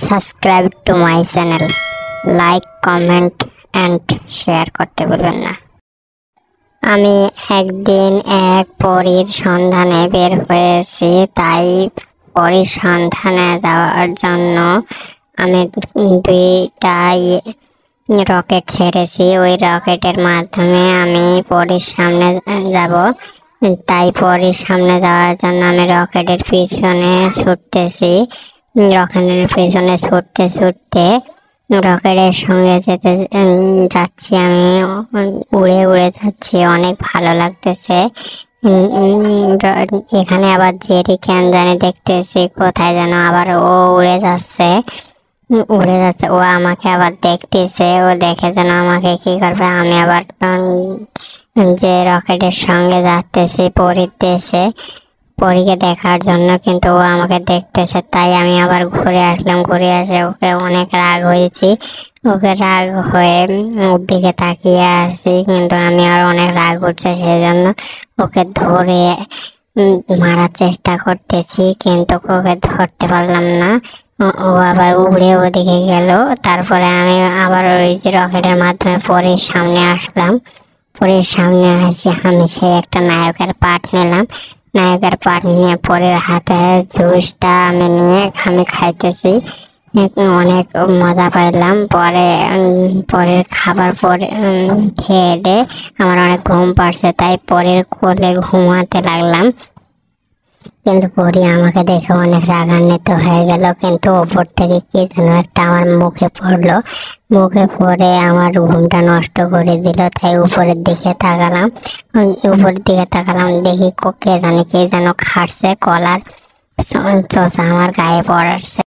Subscribe to my channel, like comment and share করতে ভুলবেন না। আমি একদিন এক পরীর সন্ধানে বের হয়েছি, তাই পরীর সন্ধানে যাওয়ার জন্য আমি দুইটাই রকেট ছেড়েছি। ওই রকেটের মাধ্যমে আমি পরীর সামনে যাব, তাই পরীর সামনে যাওয়ার জন্য আমি রকেটের পিছনে ছুটতেছি। রকেটের পিছনে ছুটতে ছুটতে রকেটের সঙ্গে যেতে যাচ্ছি, আমি উড়ে উড়ে যাচ্ছি, অনেক ভালো লাগতেছে। এখানে আবার জেরি কেন জানি দেখতেছি, কোথায় যেন আবার ও উড়ে যাচ্ছে। ও আমাকে আবার দেখতেছে, ও দেখে যেন আমাকে কি করবে। আমি আবার যে রকেটের সঙ্গে যাচ্তেছি পরীর দেশে, পরীকে দেখার জন্য, কিন্তু ও আমাকে দেখতেছে, তাই আমি আবার ঘুরে আসলাম। ঘুরে এসে ওকে অনেক রাগ হয়েছি, ওকে রাগ হয়ে ওর দিকে তাকিয়ে আসছি, কিন্তু আমি আর অনেক রাগ উঠছে, সেই জন্য ওকে ধরে মারার চেষ্টা করতেছি, কিন্তু ওকে ধরতে পারলাম না। ও আবার উড়ে ওদিকে গেল। তারপরে আমি আবার ওই যে রকেটের মাধ্যমে পরীর সামনে আসলাম। পরীর সামনে আসি, আমি সেই একটা নায়কের পাঠ নিলাম। নায়কের পাঠ নিয়ে পরের হাতে জুসটা আমি খাইতেছি, অনেক মজা পাইলাম। পরের খাবার পরে খেয়ে দিয়ে আমার অনেক ঘুম পাড়ছে, তাই পরের কোলে ঘুমাতে লাগলাম। কিন্তু পরি আমাকে দেখে অনেক রাগান্বিত হয়ে গেল, কিন্তু ওপর থেকে কি যেন একটা আমার মুখে পড়লো। মুখে পড়ে আমার ঘুমটা নষ্ট করে দিল, তাই উপরের দিকে তাকালাম, দেখি কে যেন খাটছে, কলার চোষা আমার গায়ে পড়াচ্ছে।